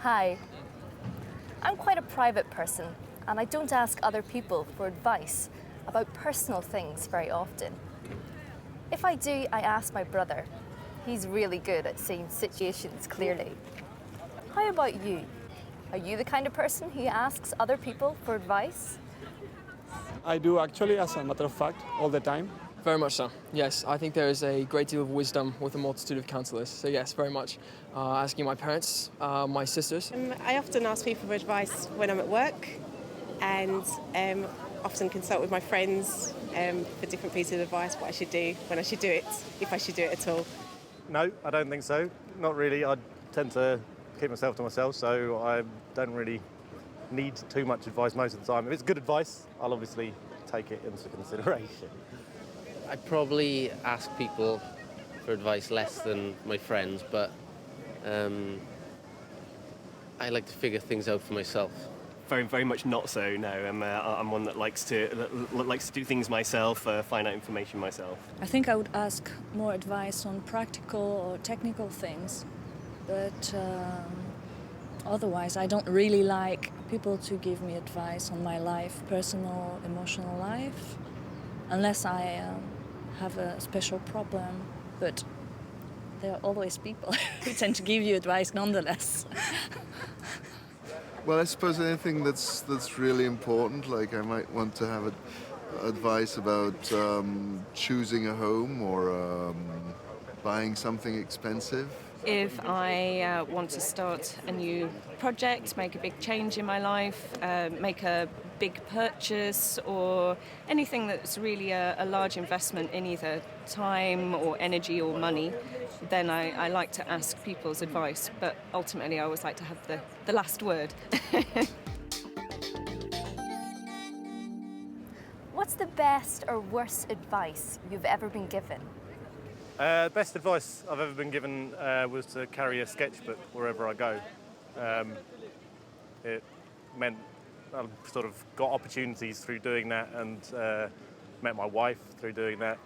Hi. I'm quite a private person and I don't ask other people for advice about personal things very often. If I do, I ask my brother. He's really good at seeing situations clearly. How about you? Are you the kind of person who asks other people for advice? I do actually, as a matter of fact, all the time. Very much so, yes. I think there is a great deal of wisdom with a multitude of counsellors. So yes, very much. Asking my parents, my sisters. I often ask people for advice when I'm at work and often consult with my friends for different pieces of advice, what I should do, when I should do it, if I should do it at all. No, I don't think so. Not really. I tend to keep myself to myself, so I don't really need too much advice most of the time. If it's good advice, I'll obviously take it into consideration. I probably ask people for advice less than my friends, but I like to figure things out for myself. Very much not so. No, I'm one that likes to do things myself, find out information myself. I think I would ask more advice on practical or technical things, but otherwise I don't really like people to give me advice on my life, personal, emotional life, unless I have a special problem. But there are always people who tend to give you advice nonetheless. Well, I suppose anything that's really important, like I might want to have advice about choosing a home or buying something expensive. If I want to start a new project, make a big change in my life, make a big purchase, or anything that's really a large investment in either time or energy or money, then I like to ask people's advice. But ultimately, I always like to have the last word. What's the best or worst advice you've ever been given? Best advice I've ever been given was to carry a sketchbook wherever I go. It meant I sort of got opportunities through doing that and met my wife through doing that.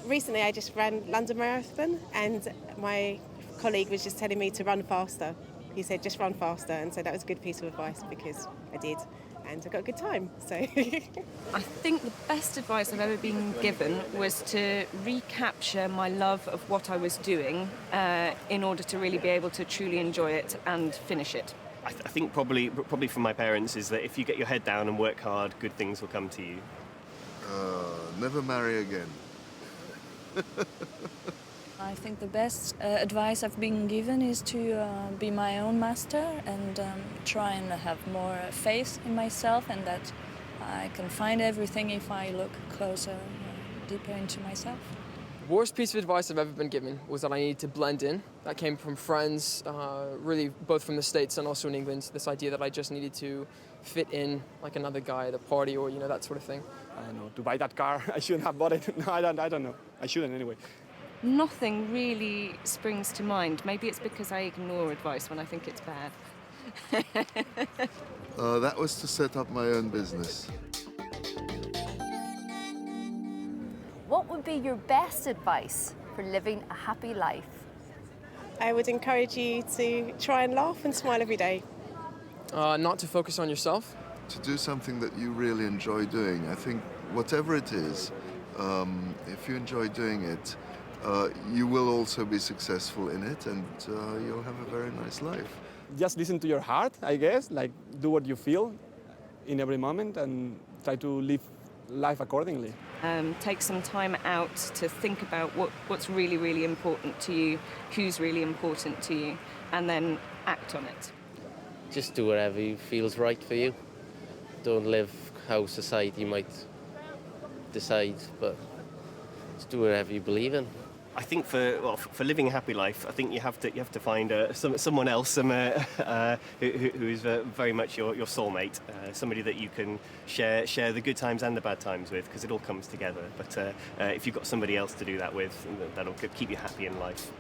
Recently I just ran London Marathon and my colleague was just telling me to run faster. He said just run faster, and so that was a good piece of advice because I did. And I got a good time, so. I think the best advice I've ever been given was to recapture my love of what I was doing in order to really be able to truly enjoy it and finish it. I think probably from my parents is that if you get your head down and work hard, good things will come to you. Never marry again. I think the best advice I've been given is to be my own master and try and have more faith in myself, and that I can find everything if I look closer, deeper into myself. Worst piece of advice I've ever been given was that I needed to blend in. That came from friends, really both from the States and also in England. This idea that I just needed to fit in like another guy at a party or that sort of thing. I don't know, to buy that car, I shouldn't have bought it. No, I don't know. I shouldn't anyway. Nothing really springs to mind. Maybe it's because I ignore advice when I think it's bad. That was to set up my own business. What would be your best advice for living a happy life? I would encourage you to try and laugh and smile every day. Not to focus on yourself. To do something that you really enjoy doing. I think whatever it is, if you enjoy doing it, you will also be successful in it, and you'll have a very nice life. Just listen to your heart, I guess, like do what you feel in every moment and try to live life accordingly. Take some time out to think about what's really, really important to you, who's really important to you, and then act on it. Just do whatever feels right for you. Don't live how society might decide, but just do whatever you believe in. I think for living a happy life, I think you have to find someone else, who is very much your soulmate, somebody that you can share the good times and the bad times with, because it all comes together. But if you've got somebody else to do that with, that'll keep you happy in life.